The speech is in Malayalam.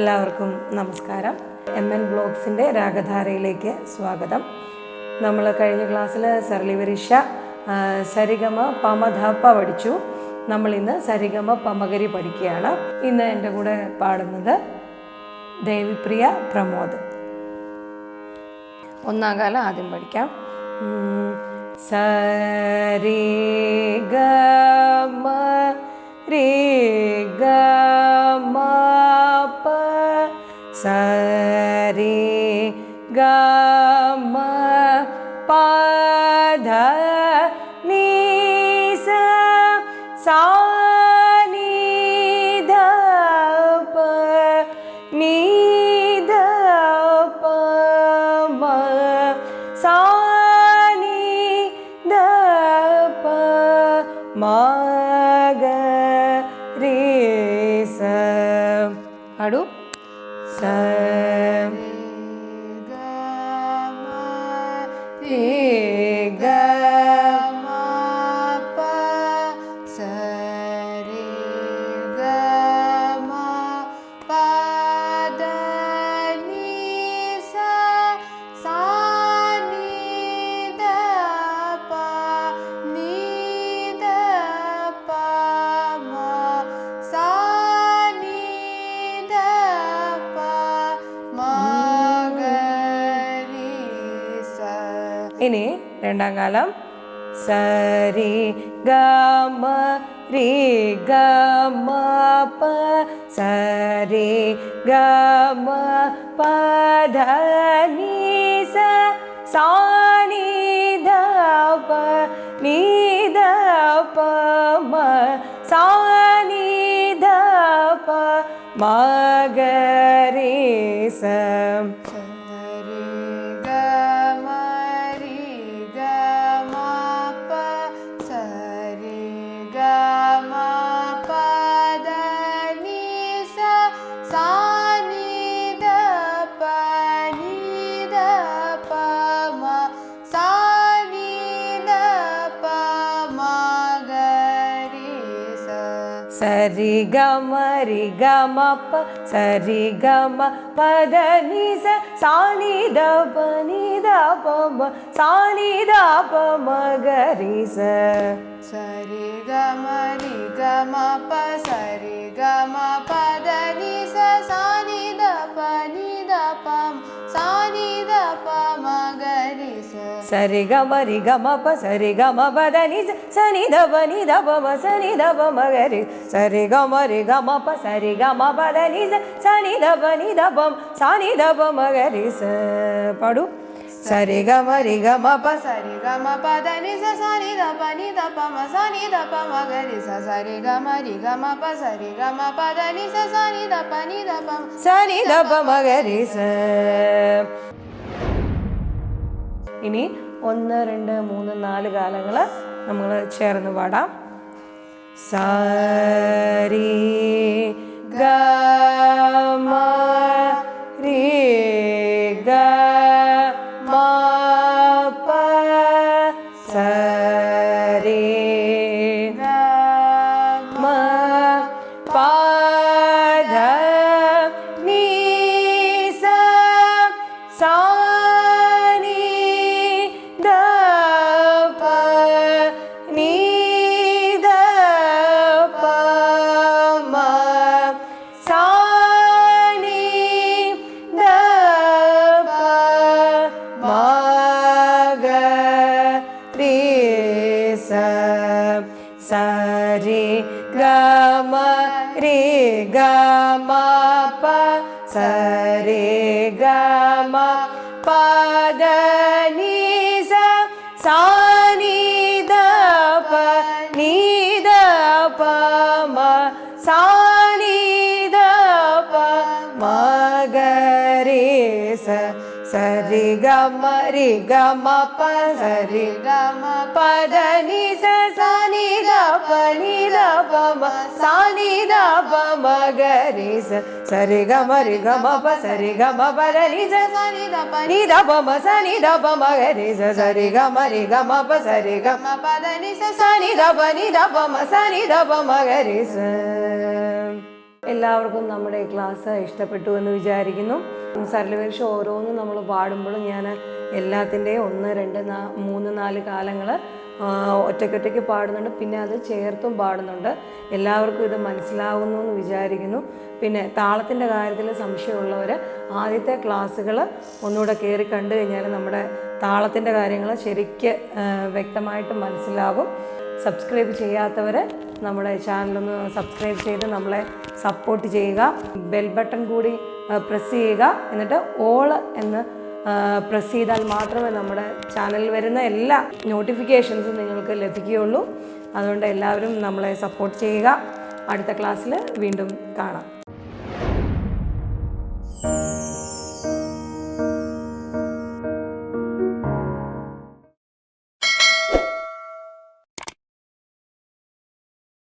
എല്ലാവർക്കും നമസ്കാരം. MN ബ്ലോഗ്സിൻ്റെ രാഗധാരയിലേക്ക് സ്വാഗതം. നമ്മൾ കഴിഞ്ഞ ക്ലാസ്സിൽ സരളിവരിഷ സരിഗമ പമധപ്പ പഠിച്ചു. നമ്മളിന്ന് സരിഗമ പമഗരി പഠിക്കുകയാണ്. ഇന്ന് എൻ്റെ കൂടെ പാടുന്നത് ദേവിപ്രിയ പ്രമോദ്. ഒന്നാം കാലം ആദ്യം പഠിക്കാം. സരി ഗമ രി ഗമ പ സരി ഗമ പ ധ നീ സ സാ നീ ധ പ നീ ധ പ മ സാ നീ ധ പ മ ഗ രി സ. പാടൂ. സ രി ഗ മ പ സരി ഗ മ പ ധ നീ സ സാ നീ ധ പ നീ ധ പ മ സാ നീ ധ പ മ ഗ രി സ. ഇനി രണ്ടാം കാലം. സരി ഗ മ രി ഗ മ പ സരി ഗ മ പ ധ നീ സ സാ നീ ധ പ നീ ധ പ മ സാ നീ ധ പ മ ഗ രി സ. സരി ഗ മ രി ഗ മ പ സരി ഗ മ പ ധ നീ സ സാ നീ ധ പ നീ ധ പ മ സാ നീ ധ പ മ ഗ രി സ. സരി ഗ മ രി ഗ മ പ സരി ഗ മ പ ധ നീ സ സാ നീ ധ പ നീ ധ പ സാ നീ ധ പ മ ഗ രി സ. സരി ഗ മ രി ഗ മ പ സരി ഗ മ പ ധ നീ സ സ നീ ധ പ നീ ധ പ മ സ നീ ധ പ മ ഗ രി. സരി ഗ മ രി ഗ മ പ സരി ഗ മ പ ധ നീ സ സ നീ ധ പ നീ ധ പ സാ നീ ധ പ മ ഗ രി സ. പാടൂ. സരി ഗ മ രി ഗ മ പ സരി ഗ മ പ ധ നീ സ സാ നീ ധ പ നീ ധ പ മ സാ നീ ധ പ മ ഗ രി സ. സരി ഗ മ രി ഗ മ പ സരി ഗ മ പ ധ നീ സ സാ നീ ധ പ നീ ധ പ സാ നീ ധ പ മ ഗ രി സ. ഇനി 1, 2, 3, 4 കാലങ്ങൾ നമ്മൾ ചേർന്ന് പാടാം. സരി ഗ മ രി ഗ മ പ സരി ഗ മ പ ധ നീ സ സാ നീ ധ പ നീ ധ പ മ സാ നീ ധ പ മ ഗ രി സ. സരി ഗ മ രി ഗ മ പ സരി ഗ മ പ ധ നീ സ സാ നീ ധ പ നീ ധ പ മ സാ നീ ധ പ മ ഗ രി സ. സരി ഗ മ രി ഗ മ പ സരി ഗ മ പ ധ നീ സ സാ നീ ധ പ നീ ധ പ മ സാ നീ ധ പ മ ഗ രി സ. സരി ഗ മ രി ഗ മ പ സരി ഗ മ പ ധ നീ സ സാ നീ ധ പ നീ ധ പ മ സാ നീ ധ പ മ ഗ രി സ. സരി ഗ മ രി ഗ മ പ സരി ഗ മ പ ധ നീ സ സാ നീ ധ പ നീ ധ പ മ സാ നീ ധ പ മ ഗ രി സ. എല്ലാവർക്കും നമ്മുടെ ഈ ക്ലാസ് ഇഷ്ടപ്പെട്ടു എന്ന് വിചാരിക്കുന്നു. സരളവേഷം ഓരോന്നും നമ്മൾ പാടുമ്പോഴും ഞാൻ എല്ലാത്തിൻ്റെയും 1, 2, 3, 4 കാലങ്ങൾ ഒറ്റയ്ക്കൊറ്റയ്ക്ക് പാടുന്നുണ്ട്. പിന്നെ അത് ചേർത്തും പാടുന്നുണ്ട്. എല്ലാവർക്കും ഇത് മനസ്സിലാവുന്നു എന്ന് വിചാരിക്കുന്നു. പിന്നെ താളത്തിൻ്റെ കാര്യത്തിൽ സംശയമുള്ളവർ ആദ്യത്തെ ക്ലാസ്സുകൾ ഒന്നുകൂടെ കയറി കണ്ടു കഴിഞ്ഞാൽ നമ്മുടെ താളത്തിൻ്റെ കാര്യങ്ങൾ ശരിക്ക് വ്യക്തമായിട്ട് മനസ്സിലാകും. സബ്സ്ക്രൈബ് ചെയ്യാത്തവർ നമ്മുടെ ചാനലൊന്ന് സബ്സ്ക്രൈബ് ചെയ്ത് നമ്മളെ സപ്പോർട്ട് ചെയ്യുക. ബെൽ ബട്ടൺ കൂടി പ്രസ് ചെയ്യുക. എന്നിട്ട് ഓൾ എന്ന് പ്രസ് ചെയ്താൽ മാത്രമേ നമ്മുടെ ചാനലിൽ വരുന്ന എല്ലാ നോട്ടിഫിക്കേഷൻസും നിങ്ങൾക്ക് ലഭിക്കുകയുള്ളൂ. അതുകൊണ്ട് എല്ലാവരും നമ്മളെ സപ്പോർട്ട് ചെയ്യുക. അടുത്ത ക്ലാസ്സിൽ വീണ്ടും കാണാം.